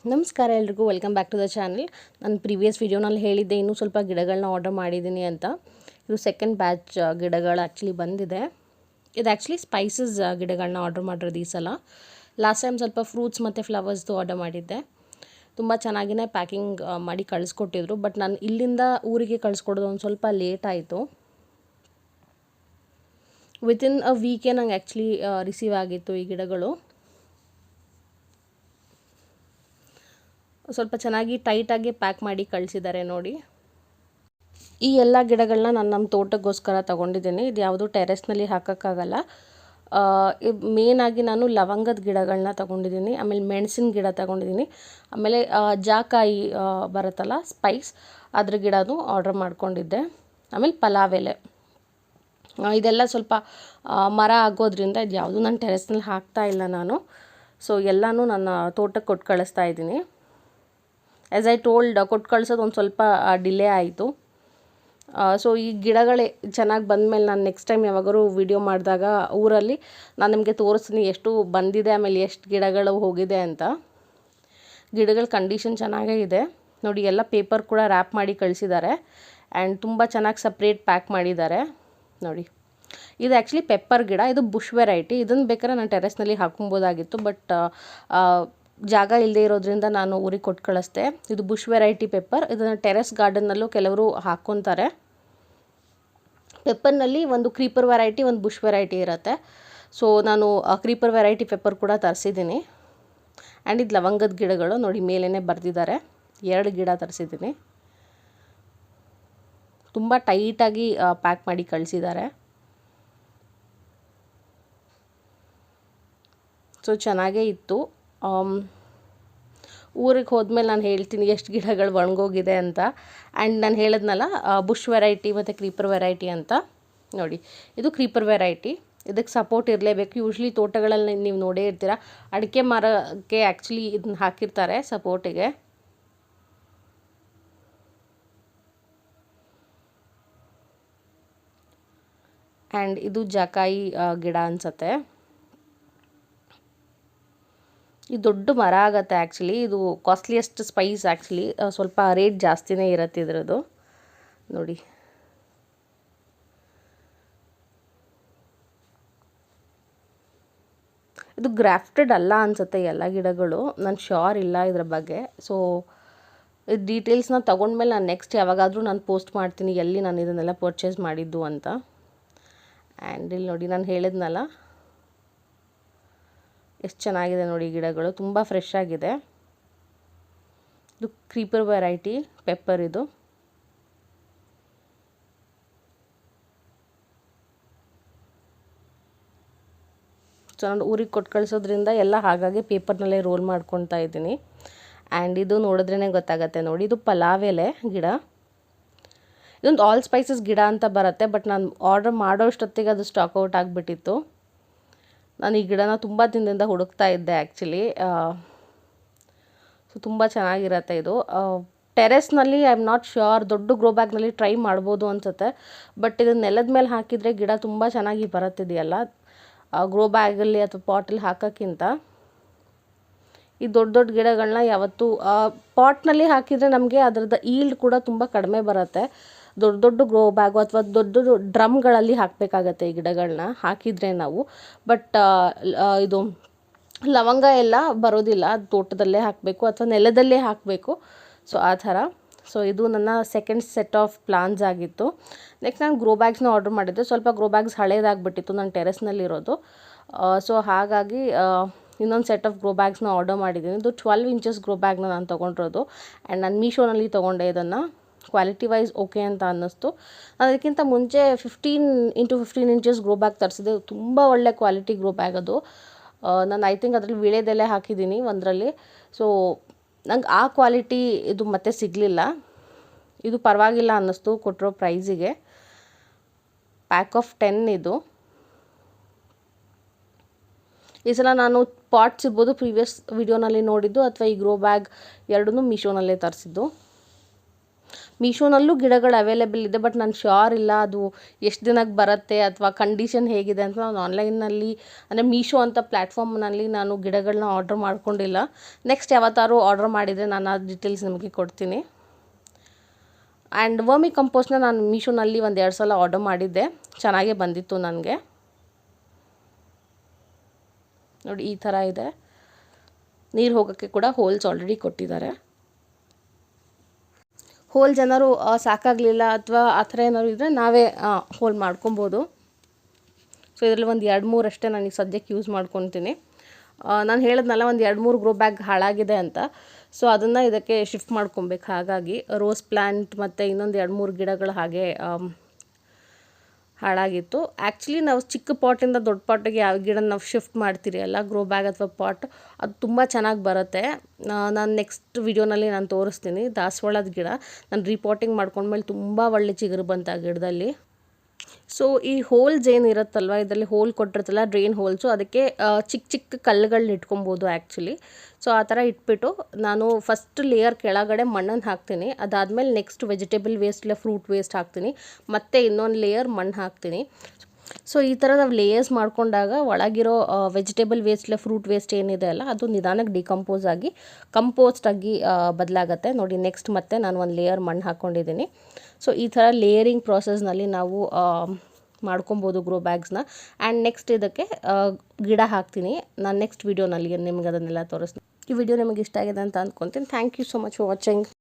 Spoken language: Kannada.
ನಮಸ್ಕಾರ ಎಲ್ರಿಗೂ, welcome back to the channel. ನಾನು ಪ್ರೀವಿಯಸ್ ವಿಡಿಯೋನಲ್ಲಿ ಹೇಳಿದ್ದೆ ಇನ್ನೂ ಸ್ವಲ್ಪ ಗಿಡಗಳನ್ನ ಆರ್ಡರ್ ಮಾಡಿದ್ದೀನಿ ಅಂತ. ಇದು ಸೆಕೆಂಡ್ ಬ್ಯಾಚ್ ಗಿಡಗಳು ಆ್ಯಕ್ಚುಲಿ ಬಂದಿದೆ. ಇದು ಆ್ಯಕ್ಚುಲಿ ಸ್ಪೈಸಸ್ ಗಿಡಗಳನ್ನ ಆರ್ಡರ್ ಮಾಡಿರೋದು ಈ ಸಲ. ಲಾಸ್ಟ್ ಟೈಮ್ ಸ್ವಲ್ಪ ಫ್ರೂಟ್ಸ್ ಮತ್ತು ಫ್ಲವರ್ಸ್ದು ಆರ್ಡರ್ ಮಾಡಿದ್ದೆ. ತುಂಬ ಚೆನ್ನಾಗಿಯೇ ಪ್ಯಾಕಿಂಗ್ ಮಾಡಿ ಕಳಿಸ್ಕೊಟ್ಟಿದ್ರು. ಬಟ್ ನಾನು ಇಲ್ಲಿಂದ ಊರಿಗೆ ಕಳಿಸ್ಕೊಡೋದು ಒಂದು ಸ್ವಲ್ಪ ಲೇಟ್ ಆಯಿತು. ವಿತಿನ್ ಅ ವೀಕೆ ನಂಗೆ ಆ್ಯಕ್ಚುಲಿ ರಿಸೀವ್ ಆಗಿತ್ತು ಈ ಗಿಡಗಳು. ಸ್ವಲ್ಪ ಚೆನ್ನಾಗಿ ಟೈಟಾಗಿ ಪ್ಯಾಕ್ ಮಾಡಿ ಕಳಿಸಿದ್ದಾರೆ ನೋಡಿ. ಈ ಎಲ್ಲ ಗಿಡಗಳನ್ನ ನಾನು ನಮ್ಮ ತೋಟಕ್ಕೋಸ್ಕರ ತೊಗೊಂಡಿದ್ದೀನಿ. ಇದು ಯಾವುದು ಟೆರೆಸ್ನಲ್ಲಿ ಹಾಕೋಕ್ಕಾಗಲ್ಲ. ಮೇನಾಗಿ ನಾನು ಲವಂಗದ ಗಿಡಗಳನ್ನ ತೊಗೊಂಡಿದ್ದೀನಿ, ಆಮೇಲೆ ಮೆಣಸಿನ ಗಿಡ ತೊಗೊಂಡಿದ್ದೀನಿ, ಆಮೇಲೆ ಜಾಕಾಯಿ ಬರುತ್ತಲ್ಲ ಸ್ಪೈಸ್, ಅದ್ರ ಗಿಡನೂ ಆರ್ಡ್ರ್ ಮಾಡ್ಕೊಂಡಿದ್ದೆ. ಆಮೇಲೆ ಪಲಾವ್ ಎಲೆ, ಇದೆಲ್ಲ ಸ್ವಲ್ಪ ಮರ ಆಗೋದ್ರಿಂದ ಇದು ಯಾವುದು ನಾನು ಟೆರೆಸ್ನಲ್ಲಿ ಹಾಕ್ತಾ ಇಲ್ಲ ನಾನು. ಸೊ ಎಲ್ಲನೂ ನನ್ನ ತೋಟಕ್ಕೆ ಕೊಟ್ಟು ಕಳಿಸ್ತಾ ಇದ್ದೀನಿ. ಆ್ಯಸ್ ಐ ಟೋಲ್ಡ್, ಕೊಟ್ಟು ಕಳ್ಸೋದು ಒಂದು ಸ್ವಲ್ಪ ಡಿಲೇ ಆಯಿತು. ಸೊ ಈ ಗಿಡಗಳೇ ಚೆನ್ನಾಗಿ ಬಂದಮೇಲೆ ನಾನು ನೆಕ್ಸ್ಟ್ ಟೈಮ್ ಯಾವಾಗಾದ್ರು ವಿಡಿಯೋ ಮಾಡಿದಾಗ ಊರಲ್ಲಿ ನಾನು ನಿಮಗೆ ತೋರಿಸ್ತೀನಿ ಎಷ್ಟು ಬಂದಿದೆ, ಆಮೇಲೆ ಎಷ್ಟು ಗಿಡಗಳು ಹೋಗಿದೆ ಅಂತ. ಗಿಡಗಳ ಕಂಡೀಷನ್ ಚೆನ್ನಾಗೇ ಇದೆ ನೋಡಿ. ಎಲ್ಲ ಪೇಪರ್ ಕೂಡ ರ್ಯಾಪ್ ಮಾಡಿ ಕಳಿಸಿದ್ದಾರೆ ಆ್ಯಂಡ್ ತುಂಬ ಚೆನ್ನಾಗಿ ಸಪ್ರೇಟ್ ಪ್ಯಾಕ್ ಮಾಡಿದ್ದಾರೆ ನೋಡಿ. ಇದು ಆ್ಯಕ್ಚುಲಿ ಪೆಪ್ಪರ್ ಗಿಡ, ಇದು ಬುಷ್ ವೆರೈಟಿ. ಇದನ್ನು ಬೇಕಾದ್ರೆ ನಾನು ಟೆರೆಸ್ನಲ್ಲಿ ಹಾಕೊಬೋದಾಗಿತ್ತು, ಬಟ್ ಜಾಗ ಇಲ್ಲದೆ ಇರೋದ್ರಿಂದ ನಾನು ಊರಿಗೆ ಕೊಟ್ಟು ಕಳಿಸ್ದೆ. ಇದು ಬುಷ್ ವೆರೈಟಿ ಪೆಪ್ಪರ್. ಇದನ್ನು ಟೆರೆಸ್ ಗಾರ್ಡನ್ನಲ್ಲೂ ಕೆಲವರು ಹಾಕ್ಕೊತಾರೆ. ಪೆಪ್ಪರ್ನಲ್ಲಿ ಒಂದು ಕ್ರೀಪರ್ ವೆರೈಟಿ, ಒಂದು ಬುಷ್ ವೆರೈಟಿ ಇರುತ್ತೆ. ಸೊ ನಾನು ಕ್ರೀಪರ್ ವೆರೈಟಿ ಪೆಪ್ಪರ್ ಕೂಡ ತರಿಸಿದ್ದೀನಿ. ಆ್ಯಂಡ್ ಇದು ಲವಂಗದ ಗಿಡಗಳು ನೋಡಿ, ಮೇಲೇ ಬರೆದಿದ್ದಾರೆ. 2 ಗಿಡ ತರಿಸಿದ್ದೀನಿ. ತುಂಬ ಟೈಟಾಗಿ ಪ್ಯಾಕ್ ಮಾಡಿ ಕಳಿಸಿದ್ದಾರೆ. ಸೊ ಚೆನ್ನಾಗೇ ಇತ್ತು. ಊರಿಗೆ ಹೋದ್ಮೇಲೆ ನಾನು ಹೇಳ್ತೀನಿ ಎಷ್ಟು ಗಿಡಗಳು ಒಣಗೋಗಿದೆ ಅಂತ. ಆ್ಯಂಡ್ ನಾನು ಹೇಳಿದ್ನಲ್ಲ ಬುಷ್ ವೆರೈಟಿ ಮತ್ತು ಕ್ರೀಪರ್ ವೆರೈಟಿ ಅಂತ ನೋಡಿ. ಇದು ಕ್ರೀಪರ್ ವೆರೈಟಿ. ಇದಕ್ಕೆ ಸಪೋರ್ಟ್ ಇರಲೇಬೇಕು. ಯೂಶ್ವಲಿ ತೋಟಗಳಲ್ಲಿ ನೀವು ನೋಡೇ ಇರ್ತೀರ, ಅಡಿಕೆ ಮರಕ್ಕೆ ಆ್ಯಕ್ಚುಲಿ ಇದನ್ನ ಹಾಕಿರ್ತಾರೆ ಸಪೋರ್ಟಿಗೆ. ಆ್ಯಂಡ್ ಇದು ಜಾಕಾಯಿ ಗಿಡ ಅನಿಸುತ್ತೆ. ಇದು ದೊಡ್ಡ ಮರ ಆಗುತ್ತೆ ಆ್ಯಕ್ಚುಲಿ. ಇದು ಕಾಸ್ಟ್ಲಿಯೆಸ್ಟ್ ಸ್ಪೈಸ್ ಆ್ಯಕ್ಚುಲಿ. ಸ್ವಲ್ಪ ರೇಟ್ ಜಾಸ್ತಿನೇ ಇರುತ್ತೆ ಇದ್ರದ್ದು ನೋಡಿ. ಇದು ಗ್ರಾಫ್ಟೆಡ್ ಅಲ್ಲ ಅನಿಸುತ್ತೆ ಎಲ್ಲ ಗಿಡಗಳು, ನಾನು ಶ್ಯೂರ್ ಇಲ್ಲ ಇದ್ರ ಬಗ್ಗೆ. ಸೊ ಇದು ಡೀಟೇಲ್ಸ್ನ ತೊಗೊಂಡ್ಮೇಲೆ ನಾನು ನೆಕ್ಸ್ಟ್ ಯಾವಾಗಾದರೂ ನಾನು ಪೋಸ್ಟ್ ಮಾಡ್ತೀನಿ ಎಲ್ಲಿ ನಾನು ಇದನ್ನೆಲ್ಲ ಪರ್ಚೇಸ್ ಮಾಡಿದ್ದು ಅಂತ. ಆ್ಯಂಡ್ ಇಲ್ಲಿ ನೋಡಿ, ನಾನು ಹೇಳಿದ್ನಲ್ಲ ಎಷ್ಟು ಚೆನ್ನಾಗಿದೆ ನೋಡಿ ಗಿಡಗಳು, ತುಂಬ ಫ್ರೆಶ್ ಆಗಿದೆ. ಇದು ಕ್ರೀಪರ್ ವೆರೈಟಿ ಪೆಪ್ಪರ್ ಇದು. ಸೊ ನಾನು ಊರಿಗೆ ಕೊಟ್ಟು ಕಳಿಸೋದ್ರಿಂದ ಎಲ್ಲ ಹಾಗಾಗಿ ಪೇಪರ್ನಲ್ಲೇ ರೋಲ್ ಮಾಡ್ಕೊತಾ ಇದ್ದೀನಿ. ಆ್ಯಂಡ್ ಇದು ನೋಡಿದ್ರೇ ಗೊತ್ತಾಗತ್ತೆ ನೋಡಿ, ಇದು ಪಲಾವ್ ಎಲೆ ಗಿಡ. ಇದೊಂದು ಆಲ್ ಸ್ಪೈಸಸ್ ಗಿಡ ಅಂತ ಬರುತ್ತೆ, ಬಟ್ ನಾನು ಆರ್ಡರ್ ಮಾಡೋ ಅಷ್ಟೊತ್ತಿಗೆ ಅದು ಸ್ಟಾಕ್ ಔಟ್ ಆಗಿಬಿಟ್ಟಿತ್ತು. ನಾನು ಈ ಗಿಡನ ತುಂಬ ದಿನದಿಂದ ಹುಡುಕ್ತಾ ಇದ್ದೆ ಆ್ಯಕ್ಚುಲಿ. ಸೊ ತುಂಬ ಚೆನ್ನಾಗಿರತ್ತೆ ಇದು. ಟೆರೆಸ್ನಲ್ಲಿ ಐ ಆಮ್ ನಾಟ್ ಶ್ಯೂರ್, ದೊಡ್ಡ ಗ್ರೋ ಬ್ಯಾಗ್ನಲ್ಲಿ ಟ್ರೈ ಮಾಡ್ಬೋದು ಅನಿಸುತ್ತೆ. ಬಟ್ ಇದನ್ನು ನೆಲದ ಮೇಲೆ ಹಾಕಿದರೆ ಗಿಡ ತುಂಬ ಚೆನ್ನಾಗಿ ಬರುತ್ತಿದೆಯಲ್ಲ, ಗ್ರೋ ಬ್ಯಾಗಲ್ಲಿ ಅಥವಾ ಪಾಟಲ್ಲಿ ಹಾಕೋಕ್ಕಿಂತ. ಈ ದೊಡ್ಡ ದೊಡ್ಡ ಗಿಡಗಳನ್ನ ಯಾವತ್ತೂ ಪಾಟ್ನಲ್ಲಿ ಹಾಕಿದರೆ ನಮಗೆ ಅದರದ್ದು ಈಲ್ಡ್ ಕೂಡ ತುಂಬ ಕಡಿಮೆ ಬರುತ್ತೆ. ದೊಡ್ಡ ದೊಡ್ಡ ಗ್ರೋ ಬ್ಯಾಗು ಅಥವಾ ದೊಡ್ಡ ದೊಡ್ಡ ಡ್ರಮ್ಗಳಲ್ಲಿ ಹಾಕಬೇಕಾಗತ್ತೆ ಈ ಗಿಡಗಳನ್ನ ಹಾಕಿದರೆ ನಾವು. ಬಟ್ ಇದು ಲವಂಗ ಎಲ್ಲ ಬರೋದಿಲ್ಲ, ತೋಟದಲ್ಲೇ ಹಾಕಬೇಕು ಅಥವಾ ನೆಲದಲ್ಲೇ ಹಾಕಬೇಕು. ಸೊ ಆ ಥರ. ಸೊ ಇದು ನನ್ನ ಸೆಕೆಂಡ್ ಸೆಟ್ ಆಫ್ ಪ್ಲಾನ್ಸ್ ಆಗಿತ್ತು. ನೆಕ್ಸ್ಟ್ ನಾನು ಗ್ರೋ ಬ್ಯಾಗ್ಸ್ನ ಆರ್ಡರ್ ಮಾಡಿದ್ದೆ. ಸ್ವಲ್ಪ ಗ್ರೋ ಬ್ಯಾಗ್ಸ್ ಹಳೇದಾಗಿಬಿಟ್ಟಿತ್ತು ನನ್ನ ಟೆರೆಸ್ನಲ್ಲಿರೋದು. ಸೊ ಹಾಗಾಗಿ ಇನ್ನೊಂದು ಸೆಟ್ ಆಫ್ ಗ್ರೋ ಬ್ಯಾಗ್ಸ್ನ ಆರ್ಡರ್ ಮಾಡಿದ್ದೀನಿ. ಇದು 12 ಇಂಚಸ್ ಗ್ರೋ ಬ್ಯಾಗ್ನ ನಾನು ತೊಗೊಂಡಿರೋದು. ಆ್ಯಂಡ್ ನಾನು ಮೀಶೋನಲ್ಲಿ ತೊಗೊಂಡೆ ಇದನ್ನು. ಕ್ವಾಲಿಟಿ ವೈಸ್ ಓಕೆ ಅಂತ ಅನ್ನಿಸ್ತು. ಅದಕ್ಕಿಂತ ಮುಂಚೆ 15x15 ಇಂಚಸ್ ಗ್ರೋ ಬ್ಯಾಗ್ ತರಿಸಿದೆ. ತುಂಬ ಒಳ್ಳೆ ಕ್ವಾಲಿಟಿ ಗ್ರೋ ಬ್ಯಾಗ್ ಅದು. ನಾನು ಐ ಥಿಂಕ್ ಅದರಲ್ಲಿ ವೀಳ್ಯದೆಲೆ ಹಾಕಿದ್ದೀನಿ ಒಂದರಲ್ಲಿ. ಸೊ ನಂಗೆ ಆ ಕ್ವಾಲಿಟಿ ಇದು ಮತ್ತೆ ಸಿಗಲಿಲ್ಲ. ಇದು ಪರವಾಗಿಲ್ಲ ಅನ್ನಿಸ್ತು ಕೊಟ್ಟಿರೋ ಪ್ರೈಸಿಗೆ. ಪ್ಯಾಕ್ ಆಫ್ 10 ಇದು. ಈ ಸಲ ನಾನು ಪಾಟ್ಸ್ ಇರ್ಬೋದು ಪ್ರೀವಿಯಸ್ ವಿಡಿಯೋನಲ್ಲಿ ನೋಡಿದ್ದು, ಅಥವಾ ಈ ಗ್ರೋ ಬ್ಯಾಗ್ ಎರಡನ್ನೂ ಮೀಶೋನಲ್ಲೇ ತರಿಸಿದ್ದು. ಮೀಶೋನಲ್ಲೂ ಗಿಡಗಳು ಅವೈಲೇಬಲ್ ಇದೆ, ಬಟ್ ನಾನು ಶ್ಯೂರ್ ಇಲ್ಲ ಅದು ಎಷ್ಟು ದಿನಕ್ಕೆ ಬರುತ್ತೆ ಅಥವಾ ಕಂಡೀಷನ್ ಹೇಗಿದೆ ಅಂತ. ನಾನು ಆನ್ಲೈನಲ್ಲಿ ಅಂದರೆ ಮೀಶೋ ಅಂತ ಪ್ಲ್ಯಾಟ್ಫಾರ್ಮ್ನಲ್ಲಿ ನಾನು ಗಿಡಗಳನ್ನ ಆರ್ಡ್ರ್ ಮಾಡ್ಕೊಂಡಿಲ್ಲ. ನೆಕ್ಸ್ಟ್ ಯಾವತ್ತಾದ್ರು ಆರ್ಡ್ರ್ ಮಾಡಿದರೆ ನಾನು ಆ ಡೀಟೇಲ್ಸ್ ನಿಮಗೆ ಕೊಡ್ತೀನಿ. ಆ್ಯಂಡ್ ವರ್ಮಿ ಕಂಪೋಸ್ಟ್ನ ನಾನು ಮೀಶೋನಲ್ಲಿ 1-2 ಸಲ ಆರ್ಡರ್ ಮಾಡಿದ್ದೆ, ಚೆನ್ನಾಗೇ ಬಂದಿತ್ತು ನನಗೆ. ನೋಡಿ ಈ ಥರ ಇದೆ. ನೀರು ಹೋಗೋಕ್ಕೆ ಕೂಡ ಹೋಲ್ಸ್ ಆಲ್ರೆಡಿ ಕೊಟ್ಟಿದ್ದಾರೆ. ಹೋಲ್ ಜನರು ಸಾಕಾಗಲಿಲ್ಲ ಅಥವಾ ಆ ಥರ ಏನಾದ್ರು ಇದ್ದರೆ ನಾವೇ ಹೋಲ್ ಮಾಡ್ಕೊಬೋದು. ಸೊ ಇದರಲ್ಲಿ 1-2-3 ಅಷ್ಟೇ ನನಗೆ ಸದ್ಯಕ್ಕೆ ಯೂಸ್ ಮಾಡ್ಕೊತೀನಿ. ನಾನು ಹೇಳಿದ್ನಲ್ಲ 1-2-3 ಗ್ರೋ ಬ್ಯಾಗ್ ಹಾಳಾಗಿದೆ ಅಂತ. ಸೊ ಅದನ್ನು ಇದಕ್ಕೆ ಶಿಫ್ಟ್ ಮಾಡ್ಕೊಬೇಕು. ಹಾಗಾಗಿ ರೋಸ್ ಪ್ಲ್ಯಾಂಟ್ ಮತ್ತು ಇನ್ನೊಂದು 2-3 ಗಿಡಗಳು ಹಾಗೆ ಹಾಳಾಗಿತ್ತು. ಆ್ಯಕ್ಚುಲಿ ನಾವು ಚಿಕ್ಕ ಪಾಟಿಂದ ದೊಡ್ಡ ಪಾಟಿಗೆ ಯಾವ ಗಿಡ ನಾವು ಶಿಫ್ಟ್ ಮಾಡ್ತೀರಿ ಅಲ್ಲ, ಗ್ರೋ ಬ್ಯಾಗ್ ಅಥವಾ ಪಾಟ್, ಅದು ತುಂಬ ಚೆನ್ನಾಗಿ ಬರುತ್ತೆ. ನಾನು ನೆಕ್ಸ್ಟ್ ವಿಡಿಯೋನಲ್ಲಿ ನಾನು ತೋರಿಸ್ತೀನಿ. ದಾಸವಾಳದ ಗಿಡ ನಾನು ರೀಪಾಟಿಂಗ್ ಮಾಡ್ಕೊಂಡ್ಮೇಲೆ ತುಂಬ ಒಳ್ಳೆ ಚಿಗುರು ಬಂತು ಆ ಗಿಡದಲ್ಲಿ. ಸೊ ಈ ಹೋಲ್ಸ್ ಏನಿರುತ್ತಲ್ವ, ಇದರಲ್ಲಿ ಹೋಲ್ ಕೊಟ್ಟಿರ್ತಲ್ಲ ಡ್ರೈನ್ ಹೋಲ್ಸು, ಅದಕ್ಕೆ ಚಿಕ್ಕ ಚಿಕ್ಕ ಕಲ್ಲುಗಳನ್ನ ಇಟ್ಕೊಬೋದು ಆ್ಯಕ್ಚುಲಿ. ಸೊ ಆ ಥರ ಇಟ್ಬಿಟ್ಟು ನಾನು ಫಸ್ಟ್ ಲೇಯರ್ ಕೆಳಗಡೆ ಮಣ್ಣನ್ನು ಹಾಕ್ತೀನಿ. ಅದಾದಮೇಲೆ ನೆಕ್ಸ್ಟ್ ವೆಜಿಟೇಬಲ್ ವೇಸ್ಟ್ ಇಲ್ಲ ಫ್ರೂಟ್ ವೇಸ್ಟ್ ಹಾಕ್ತೀನಿ, ಮತ್ತು ಇನ್ನೊಂದು ಲೇಯರ್ ಮಣ್ಣು ಹಾಕ್ತೀನಿ. ಸೊ ಈ ಥರ ನಾವು ಲೇಯರ್ಸ್ ಮಾಡ್ಕೊಂಡಾಗ ಒಳಗಿರೋ ವೆಜಿಟೇಬಲ್ ವೇಸ್ಟ್ ಇಲ್ಲ ಫ್ರೂಟ್ ವೇಸ್ಟ್ ಏನಿದೆ ಅಲ್ಲ, ಅದು ನಿಧಾನಕ್ಕೆ ಡಿಕಂಪೋಸ್ ಆಗಿ ಕಂಪೋಸ್ಟ್ ಆಗಿ ಬದಲಾಗತ್ತೆ. ನೋಡಿ ನೆಕ್ಸ್ಟ್ ಮತ್ತೆ ನಾನು ಒಂದು ಲೇಯರ್ ಮಣ್ಣು ಹಾಕ್ಕೊಂಡಿದ್ದೀನಿ. ಸೊ ಈ ಥರ ಲೇಯರಿಂಗ್ ಪ್ರಾಸೆಸ್ನಲ್ಲಿ ನಾವು ಮಾಡ್ಕೊಬೋದು ಗ್ರೋ ಬ್ಯಾಗ್ಸ್ನ. ಆ್ಯಂಡ್ ನೆಕ್ಸ್ಟ್ ಇದಕ್ಕೆ ಗಿಡ ಹಾಕ್ತೀನಿ. ನಾನು ನೆಕ್ಸ್ಟ್ ವೀಡಿಯೋನಲ್ಲಿ ನಿಮ್ಗೆ ಅದನ್ನೆಲ್ಲ ತೋರಿಸ್ತೀನಿ. ಈ ವಿಡಿಯೋ ನಿಮಗೆ ಇಷ್ಟ ಆಗಿದೆ ಅಂತ ಅಂದ್ಕೊತೀನಿ. Thank you so much for watching.